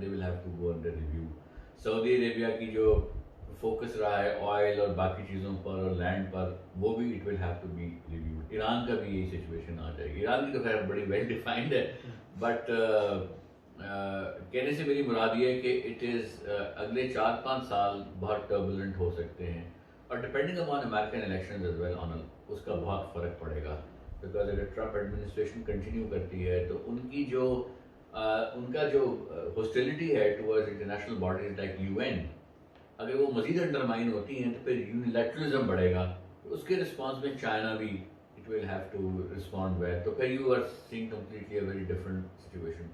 they will have to go under review. سعودی عربیہ کی جو فوکس رہا ہے آئل اور باقی چیزوں پر اور لینڈ پر, وہ بھی it will have to be reviewed. Iran کا بھی یہی سچویشن آ جائے گی. ایران کی تو خیر بڑی ویل ڈیفائنڈ ہے, بٹ کہنے سے میری مراد یہ ہے کہ اٹ از اگلے 4-5 سال بہت ٹربولنٹ ہو سکتے ہیں, اور depending upon American elections as well on اس کا بہت فرق پڑے گا. بیکاز اگر ٹرمپ ایڈمنسٹریشن کنٹینیو کرتی ہے تو ان کی جو ان کا جو ہاسٹیلٹی ہے towards international bodies like UN, اگر وہ مزید انڈرمائن ہوتی ہیں تو پھر یونیلیٹرلزم بڑھے گا. اس کے رسپانس میں چائنا بھی it will have to respond well. تو پھر you are seeing completely a very different situation.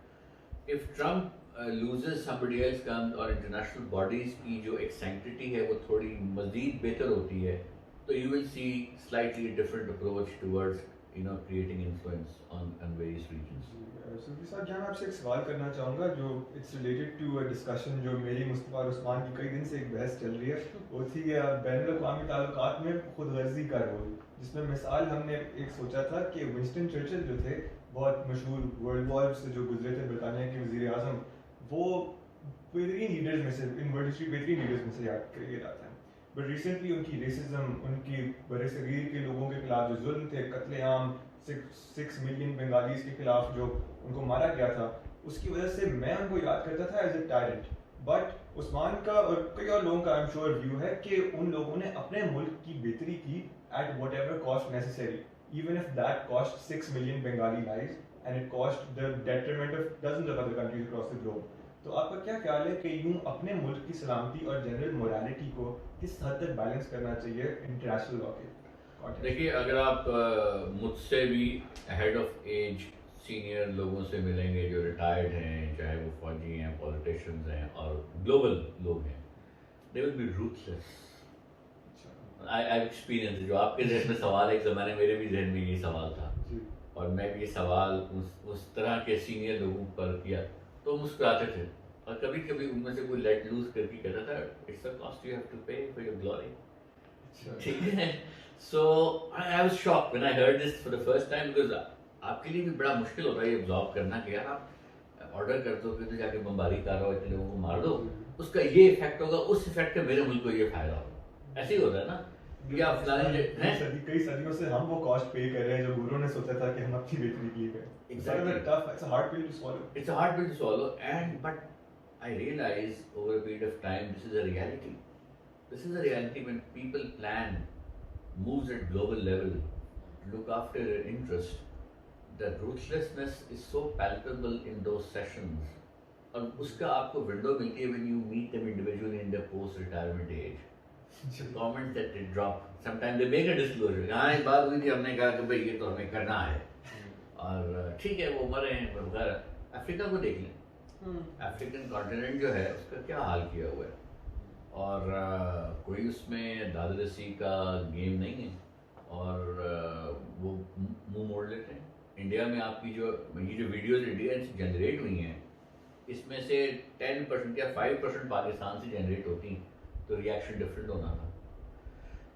If Trump loses somebody else comes, اور انٹرنیشنل باڈیز کی جو ایک سینکٹیٹی ہے وہ تھوڑی مزید بہتر ہوتی ہے, تو you will see slightly different approach towards creating influence on various regions. سلفی صاحب جہاں آپ سے ایک سوال کرنا چاہوں گا جو it's related to a discussion جو میری مصطفیٰ اور عثمان کی کئی دن سے ایک بحث چل رہی ہے, وہ تھی بین الاقوامی تعلقات میں خود غرضی کا رول, جس میں مثال ہم نے ایک سوچا تھا کہ ونسٹن چرچل جو تھے, بہت مشہور ورلڈ وار سے جو گزرے تھے, برطانیہ کے وزیر اعظم, وہ بہترین لیڈرز میں سے, ان ورلڈ ہسٹری بہترین لیڈرز میں سے یاد کیا جاتا ہے. بٹ ریسنٹلی ان کی ریسزم, ان کی بر صغیر کے لوگوں کے خلاف جو ظلم تھے, قتل عام 6 ملین بنگالیز کے خلاف جو ان کو مارا گیا تھا, اس کی وجہ سے میں ان کو یاد کرتا تھا ایز اے ٹائرنٹ. بٹ عثمان کا اور کئی اور لوگوں کا آئی ایم شیور ویو ہے کہ ان لوگوں نے اپنے ملک کی بہتری کی at whatever cost necessary, even if that cost 6 million Bengali lives and it cost the detriment of dozens of other countries across the globe. تو آپ کا کیا خیال ہے کہ یوں اپنے ملک کی سلامتی اور جنرل مورالٹی کو کس حد تک بیلنس کرنا چاہیے انٹرنیشنل لا کے؟ دیکھیے, اگر آپ مجھ سے بھی ہیڈ آف ایج سینئر لوگوں سے ملیں گے جو ریٹائرڈ ہیں, چاہے وہ فوجی ہیں, پولیٹیشینز ہیں اور گلوبل لوگ ہیں, they will be روتھلیس. I experience جو آپ کے ذہن میں سوال ہے, ایک زمانے میرے بھی ذہن میں یہ سوال تھا, اور میں بھی یہ سوال اس طرح کے سینئر لوگوں پر کیا تو مسکراتے تھے, اور کبھی کبھی ان میں سے کوئی لیٹ لوز کر کے کہتا تھا it's a cost you have to pay for your glory. ٹھیک ہے, so I was shocked when I heard this for the first time, because آپ کے لیے بھی بڑا مشکل ہوتا ہے یہ ابزارو کرنا کہ یار آپ آرڈر کر دو کہ تو جا کے بمباری کر رہا ہو, اتنے لوگوں کو مار دو, اس کا یہ افیکٹ ہوگا, اس افیکٹ کا میرے ملک کو یہ فائدہ ہوگا. ایسے ہی ہوتا ہے نا, یا کئی صدیوں سے ہم وہ کاسٹ پے کر رہے ہیں جو گوروں نے سوچا تھا کہ ہم اپنی بہتری کے لیے کریں. It's a hard pill to swallow. It's a hard pill to swallow, but I realize over a period of time this is a reality. This is a reality when people plan moves at global level, look after their interest. The ruthlessness is so palpable in those sessions. اور اس کا آپ کو window ملتی ہے when you meet them individually in their post-retirement age. Comments that they drop. Sometimes they make a disclosure. ہاں ایک بات ہوئی تھی, ہم نے کہا کہ بھائی یہ تو ہمیں کرنا ہے, اور ٹھیک ہے وہ مرے ہیں وغیرہ. افریقہ کو دیکھ لیں, افریقن کانٹیننٹ جو ہے اس کا کیا حال کیا ہوا ہے, اور کوئی اس میں داد رسی کا گیم نہیں ہے, اور وہ منہ موڑ لیتے ہیں. انڈیا میں آپ کی جو یہ جو ویڈیوز انڈیا سے جنریٹ ہوئی ہیں, اس میں سے 10% یا 5% پاکستان سے جنریٹ ہوتی ہیں, تو ریئیکشن ڈفرینٹ ہونا تھا.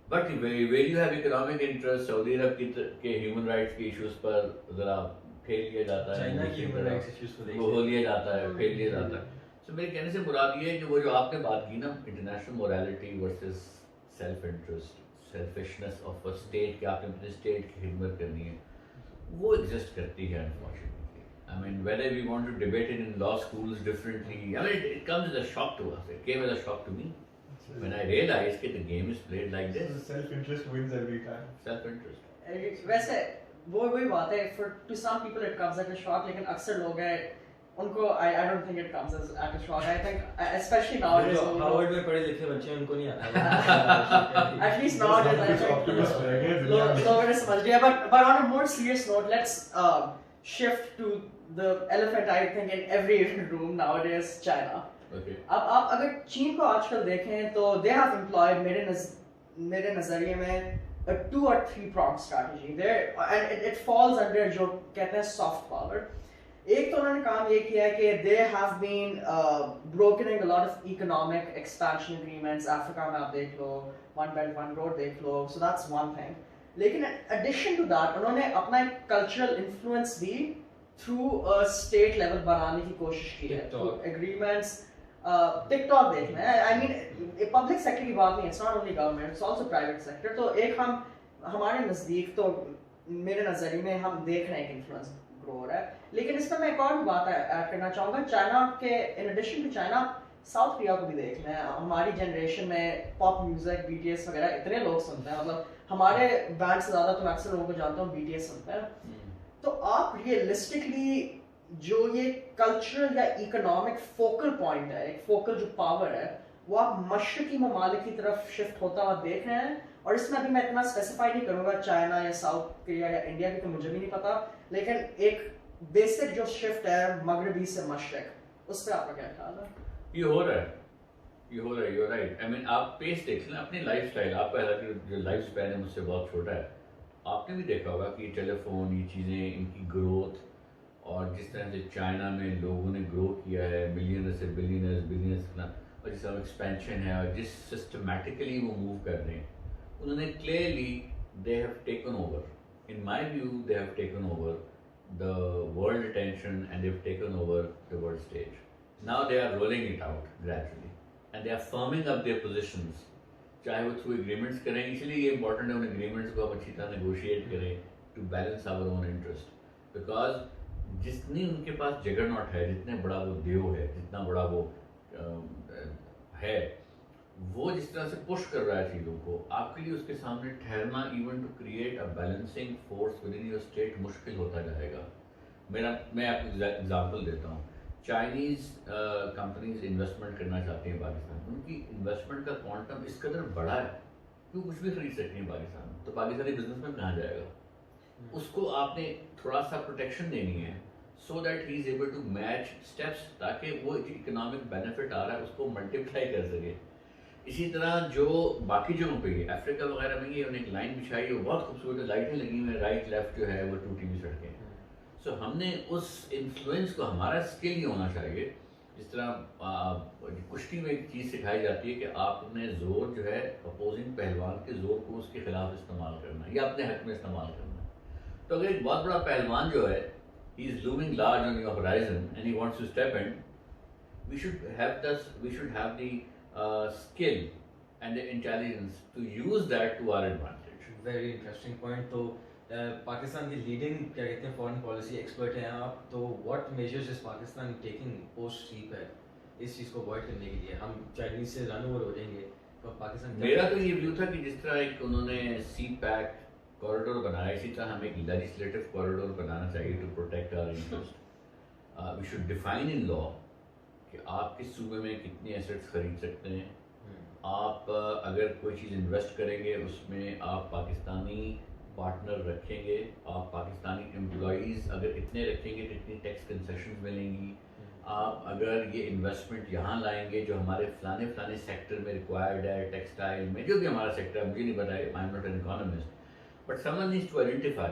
But where you have economic interest, سعودی عرب کے ہیومن رائٹس کے ایشوز پر ذرا پھیل لیا جاتا ہے, وہ ہو لیا جاتا ہے, پھیل لیا جاتا ہے. تو میرے کہنے سے مراد یہ ہے کہ وہ جو آپ نے بات کی نا, international morality versus self interest, selfishness of a state, کہ آپ نے اپنے اسٹیٹ کی خدمت کرنی ہے, وہ ایگزسٹ کرتی ہے unfortunately. I mean, whether we want to debate it in law schools differently, I mean, it comes as a shock to us. It came as a shock to me when I realized that the game is played like this. Self-interest wins every time. Self-interest. ویسے وہی بات ہے, to some people it comes like a shock, لیکن اکثر لوگ ہیں ان کو I don't think it comes as a shock. I think especially nowadays Harvard میں پڑھے لکھے بچے ان کو نہیں آتا, at least nowadays I think لوگوں نے سمجھ لیا. But on a more serious note, let's shift to the elephant I think in every room nowadays, China. Okay. اب آپ اگر چین کو آج کل دیکھیں تو they have employed میرے نظریے میں ٹو اور three prong strategy there and it falls under جو کہتے ہیں سافٹ پاور. ایک تو انہوں نے کام یہ کیا ہے کہ they have been brokering lot of economic expansion agreements. Africa میں آپ دیکھ لو ون بیلٹ ون روڈ دیکھ لو, سو دیٹس ون تھنگ. لیکن ایڈیشن ٹو دیٹ انہوں نے اپنا ایک کلچرل انفلوئنس بھی تھرو اسٹیٹ لیول بنانے کی کوشش کی ہے. اگریمنٹس ٹک ٹاک دیکھ لیں, آئی مین پبلک سیکٹر کی بات نہیں, it's not only government, it's also private sector. تو ایک ہم ہمارے نزدیک تو میرے نظریے میں ہم دیکھ رہے ہیں کہ انفلوئنس گرو ہو رہا ہے. لیکن اس میں ایک اور بھی بات ایڈ کرنا چاہوں گا. چائنا کے in addition to China South Korea کو بھی دیکھ لیں. ہماری جنریشن میں pop music B T S وغیرہ اتنے لوگ سنتے ہیں, مطلب ہمارے بینڈ سے زیادہ تو میں اکثر لوگوں کو جانتا ہوں بی ٹی ایس سنتے ہیں. تو آپ ریئلسٹکلی جو یہ کلچرل یا اکنامک فوکل پوائنٹ ہے, ایک فوکل جو پاور ہے, وہ آپ مشرقی ممالک کی طرف شفٹ ہوتا ہوا دیکھ رہے ہیں. اور اس میں ابھی میں اتنا اسپیسیفائی نہیں کروں گا چائنا یا ساؤتھ کوریا یا انڈیا کی, تو مجھے بھی نہیں پتا, لیکن ایک بیسک جو شفٹ ہے مغربی سے مشرق, اس پہ آپ کا کیا خیال ہے؟ یہ ہو رہا ہے, یہ ہو رہا ہے, یو آر رائٹ. آئی مین آپ پیس دیکھ لیں اپنی لائف اسٹائل. آپ کا جو لائف اسپین ہے مجھ سے بہت چھوٹا ہے. آپ نے بھی دیکھا ہوگا کہ یہ ٹیلی فون, یہ چیزیں, ان کی گروتھ, اور جس طرح سے چائنا میں لوگوں نے گرو کیا ہے ملینر سے بلینرز, اور جس طرح ایکسپینشن ہے, اور جس سسٹمیٹکلی وہ موو کر رہے ہیں, انہوں نے clearly they have taken over, in my view they have taken over the world attention and they've taken over the world stage. Now they are rolling it out gradually and they are firming up their positions. چاہے وہ through agreements کریں, اس لیے یہ important ہے ان agreements کو ہم اچھی طرح negotiate کریں to balance our own interest, because جتنی ان کے پاس جگرناٹ ہے, جتنے بڑا وہ دیو ہے, جتنا بڑا وہ ہے, وہ جس طرح سے پش کر رہا ہے چیزوں کو, آپ کے لیے اس کے سامنے ٹھہرنا even to create a balancing force within your state مشکل ہوتا جائے گا. میں آپ کو ایگزامپل دیتا ہوں. چائنیز کمپنیز انویسٹمنٹ کرنا چاہتی ہیں پاکستان, ان کی انویسٹمنٹ کا کوانٹم اس قدر بڑا ہے کہ وہ کچھ بھی خرید سکتی ہیں پاکستان میں, تو پاکستانی بزنس میں کہاں جائے گا؟ اس کو آپ نے تھوڑا سا پروٹیکشن دینی ہے so that he is able to match steps, تاکہ وہ اکنامک بینیفٹ آ رہا ہے اس کو ملٹیپلائی کر سکے. اسی طرح جو باقی جگہوں پہ یہ افریقہ وغیرہ میں یہ انہیں ایک لائن بچھائی ہے, وہ بہت خوبصورت ہے, لائٹیں لگی ہوئی ہیں, رائٹ لیفٹ جو ہے وہ ٹوٹی ہوئی سڑکیں. سو ہم نے اس انفلوئنس کو, ہمارا اسکل یہ ہونا چاہیے, جس طرح کشتی میں ایک چیز سکھائی جاتی ہے کہ آپ نے زور جو ہے اپوزنگ پہلوان کے زور کو اس کے خلاف استعمال کرنا ہے یا اپنے حق میں استعمال کرنا ہے. تو اگر ایک بہت بڑا پہلوان جو ہے he is looming large on your horizon and he wants to step in, we should have the skill and the intelligence to use that to our advantage. Very interesting point. تو پاکستان کی لیڈنگ کیا کہتے ہیں foreign policy expert ہیں آپ, تو what measures is Pakistan taking post CPEC اس چیز کو اوائڈ کرنے کے لیے؟ ہم چائنیز سے رن اوور ہو جائیں گے تو پاکستان. میرا تو یہ ویو تھا کہ جس طرح ایک انہوں نے سی پیک کوریڈور بنایا, اسی طرح ہمیں ایک لیجسلیٹو کوریڈور بنانا چاہیے to protect our interest. We should define in law کہ آپ کس صوبے میں کتنے ایسٹس خرید سکتے ہیں. آپ اگر کوئی چیز انویسٹ کریں گے اس میں آپ پاکستانی پارٹنر رکھیں گے, آپ پاکستانی امپلائیز اگر اتنے رکھیں گے تو اتنی ٹیکس کنسیشنز ملیں گی. آپ اگر یہ انویسٹمنٹ یہاں لائیں گے جو ہمارے فلانے سیکٹر میں ریکوائرڈ ہے, ٹیکسٹائل میں, جو بھی ہمارا سیکٹر ہے, مجھے نہیں پتا, آئی am not an economist, but someone needs to identify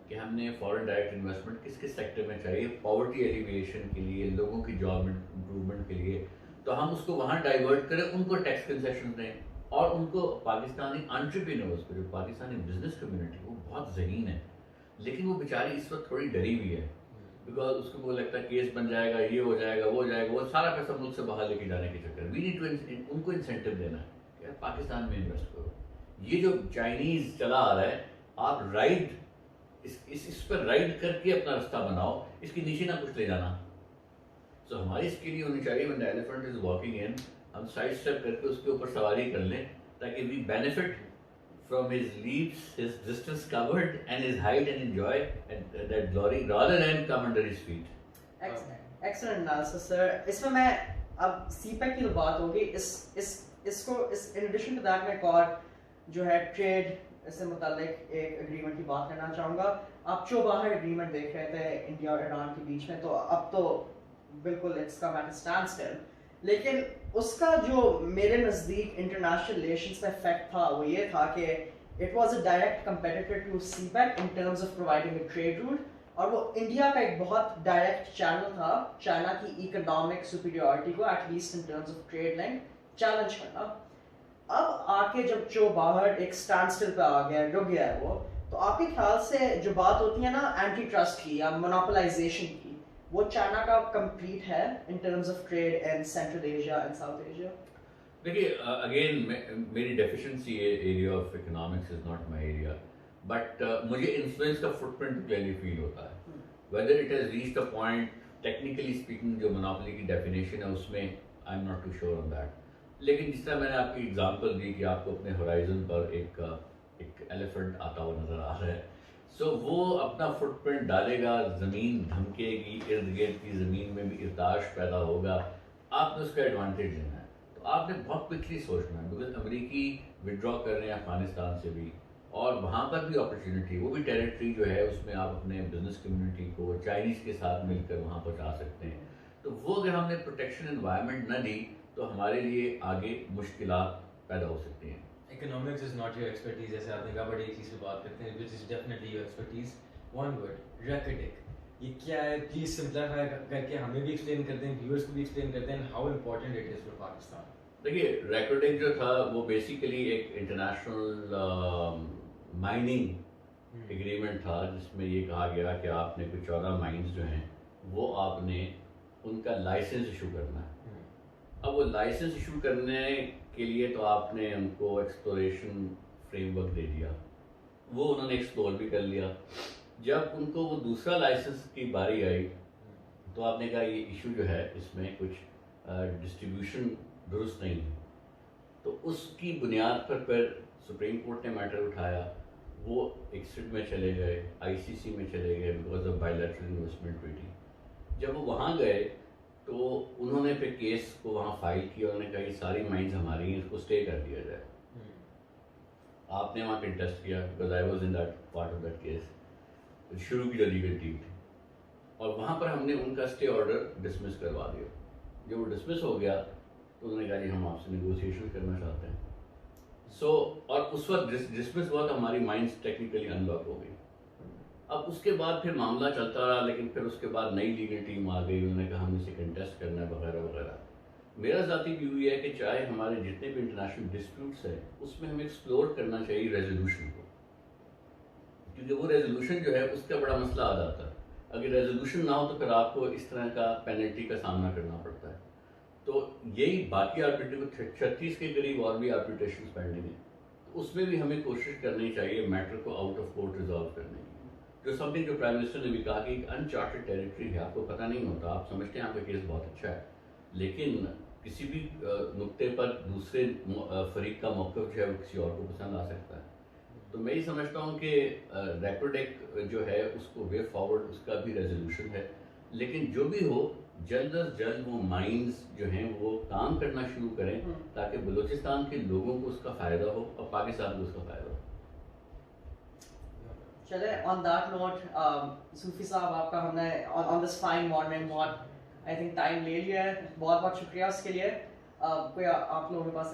کہ ہم نے فارن ڈائریکٹ انویسٹمنٹ کس کس سیکٹر میں چاہیے, پاورٹی ایلیویشن کے لیے, لوگوں کی جاب امپرومنٹ کے لیے, تو ہم اس کو وہاں ڈائیورٹ کریں, ان کو ٹیکس کنسیشن دیں, اور ان کو پاکستانی انٹرپرینورس کو, جو پاکستانی بزنس کمیونٹی وہ بہت ذہین ہے, لیکن وہ بیچاری اس وقت تھوڑی ڈری ہوئی ہے, بیکاز اس کو وہ لگتا ہے کیس بن جائے گا, یہ ہو جائے گا, وہ ہو جائے گا, وہ سارا پیسہ ملک سے باہر لے کے جانے کے چکر. وی نیڈ ٹو ان کو انسینٹیو دینا ہے کہ پاکستان میں انویسٹ کرو. یہ جو چائنیز چلا آ رہا ہے, آپ رائڈ اس پر رائڈ کر کے اپنا راستہ بناؤ, اس کے نیچے نہ کچھ لے جانا. سو ہماری اس کے لیے ہونی چاہیے when the elephant is walking in, ہم سائڈ اسٹیپ کر کے اس کے اوپر سواری کر لیں, تاکہ we benefit from his leaps, his distance covered and his height, and enjoy that glory rather than come under his feet. Excellent analysis sir. اس میں اب سی پیک کی جو بات ہوگی, اس کو in addition to that میں ایک اور جو ہے ٹریڈ سے متعلق ایک اگریمنٹ کی بات کرنا چاہوں گا. آپ چوباہر اگریمنٹ دیکھ رہے تھے انڈیا اور ایران کے بیچ میں, تو اب تو بالکل it's come at a standstill. لیکن اس کا جو میرے نزدیک انٹرنیشنل ریلیشنس میں افیکٹ تھا وہ یہ تھا کہ it was a direct competitor to CPEC in terms of providing a trade route, اور وہ انڈیا کا ایک بہت ڈائریکٹ چینل تھا چائنا کی اکنامک سپیریورٹی کو at least in terms of trade link challenge کرنا. اب آ کے جب جو باہر ایک اسٹینڈ اسٹل پہ آ گیا, رک گیا ہے وہ, تو آپ کے خیال سے جو بات ہوتی ہے نا اینٹی ٹرسٹ کی یا مونوپلائزیشن کی, وہ چائنا کا کمپلیٹ ہے in terms of trade in Central Asia and South Asia? دیکھیے اگین میری deficiency area of economics is not my area, but مجھے انفلوئنس کا فٹ پرنٹ کلیئرلی فیل ہوتا ہے. Whether it has reached a point, technically speaking جو monopoly کی definition ہے اس میں I am not too sure on that. لیکن جس طرح میں نے آپ کی ایگزامپل دی کہ آپ کو اپنے ہورائزن پر ایک ایلیفنٹ آتا ہوا نظر آ رہا ہے, سو وہ اپنا فٹ پرنٹ ڈالے گا, زمین دھمکے گی, ارد گرد کی زمین میں بھی ارتعاش پیدا ہوگا, آپ نے اس کا ایڈوانٹیج لینا ہے. تو آپ نے بہت کوئکلی سوچنا ہے, بیکاز امریکی ودرا کر رہے ہیں افغانستان سے بھی, اور وہاں پر بھی اپرچونیٹی, وہ بھی ٹیریٹری جو ہے اس میں آپ اپنے بزنس کمیونٹی کو چائنیز کے ساتھ مل کر وہاں پہنچا سکتے ہیں. تو وہ اگر ہم نے پروٹیکشن انوائرمنٹ نہ دی تو ہمارے لیے آگے مشکلات پیدا ہو سکتی ہیں. Economics is not your expertise, جیسے آپ نے کہا, بٹ ایک چیز پہ بات کرتے ہیں which is definitely your expertise. One word, Reko Diq, یہ کیا ہے؟ پلیز سمپلیفائی کر کے ہمیں بھی ایکسپلین کرتے ہیں, ویورس کو بھی ایکسپلین کرتے ہیں, how important it is for Pakistan. دیکھیے ریکارڈنگ جو تھا وہ بیسیکلی ایک انٹرنیشنل مائننگ ایگریمنٹ تھا, جس میں یہ کہا گیا کہ آپ نے کوئی 14 مائنز جو ہیں وہ آپ نے ان کا لائسنس ایشو کرنا ہے. اب وہ لائسنس ایشو کرنے کے لیے تو آپ نے ان کو ایکسپلوریشن فریم ورک دے دیا, وہ انہوں نے ایکسپلور بھی کر لیا. جب ان کو وہ دوسرا لائسنس کی باری آئی تو آپ نے کہا یہ ایشو جو ہے اس میں کچھ ڈسٹریبیوشن درست نہیں ہے. تو اس کی بنیاد پر پھر سپریم کورٹ نے میٹر اٹھایا, وہ ایکسٹ میں چلے گئے, آئی سی سی میں چلے گئے because of by lateral investment treaty. جب وہ وہاں گئے تو انہوں نے پھر کیس کو وہاں فائل کیا, انہوں نے کہا یہ ساری مائنز ہماری ہیں, اس کو اسٹے کر دیا جائے. آپ نے وہاں کنٹیسٹ کیا because I was in that part of that case, شروع کی جو لیگل ٹیم تھی, اور وہاں پر ہم نے ان کا اسٹے آرڈر ڈسمس کروا دیا. جب وہ ڈسمس ہو گیا تو انہوں نے کہا جی ہم آپ سے نیگوسیشن کرنا چاہتے ہیں. سو اور اس وقت ڈسمس ہوا تو ہماری مائنڈس ٹیکنیکلی ان لاک ہو گئی. اب اس کے بعد پھر معاملہ چلتا رہا, لیکن پھر اس کے بعد نئی لیگل ٹیم آ گئی, انہوں نے کہا ہم اسے کنٹیسٹ کرنا ہے وغیرہ وغیرہ. میرا ذاتی ویو یہ ہے کہ چاہے ہمارے جتنے بھی انٹرنیشنل ڈسپیوٹس ہیں اس میں ہمیں ایکسپلور کرنا چاہیے ریزولوشن کو, کیونکہ وہ ریزولوشن جو ہے اس کا بڑا مسئلہ آ جاتا ہے. اگر ریزولوشن نہ ہو تو پھر آپ کو اس طرح کا پینلٹی کا سامنا کرنا پڑتا ہے. تو یہی باقی آربیٹریشن 36 کے قریب اور بھی آربیٹریشن پینڈنگ ہیں, اس میں بھی ہمیں کوشش کرنی چاہیے میٹر کو آؤٹ آف کورٹ ریزالو کرنے کی. جو سم تھنگ جو پرائم منسٹر نے بھی کہا کہ ایک انچارٹڈ ٹیریٹری ہے, آپ کو پتہ نہیں ہوتا, آپ سمجھتے ہیں آپ کا کیس بہت اچھا ہے, لیکن کسی بھی نقطے پر دوسرے فریق کا موقف جو ہے وہ کسی اور کو پسند آ سکتا ہے. تو میں یہ سمجھتا ہوں کہ ریکوڈیک جو ہے اس کو وے فارورڈ اس کا بھی ریزولوشن ہے, لیکن جو بھی ہو جلد از جلد وہ مائنز جو ہیں وہ کام کرنا شروع کریں تاکہ بلوچستان کے لوگوں کو اس کا فائدہ ہو اور پاکستان کو اس کا فائدہ ہو. چلے آن دیٹ نوٹ صوفی صاحب, آپ کا ہم نے آن دس فائن مارننگ بہت آئی تھنک ٹائم لے لیا ہے, بہت بہت شکریہ اس کے لیے. کوئی آپ لوگوں کے پاس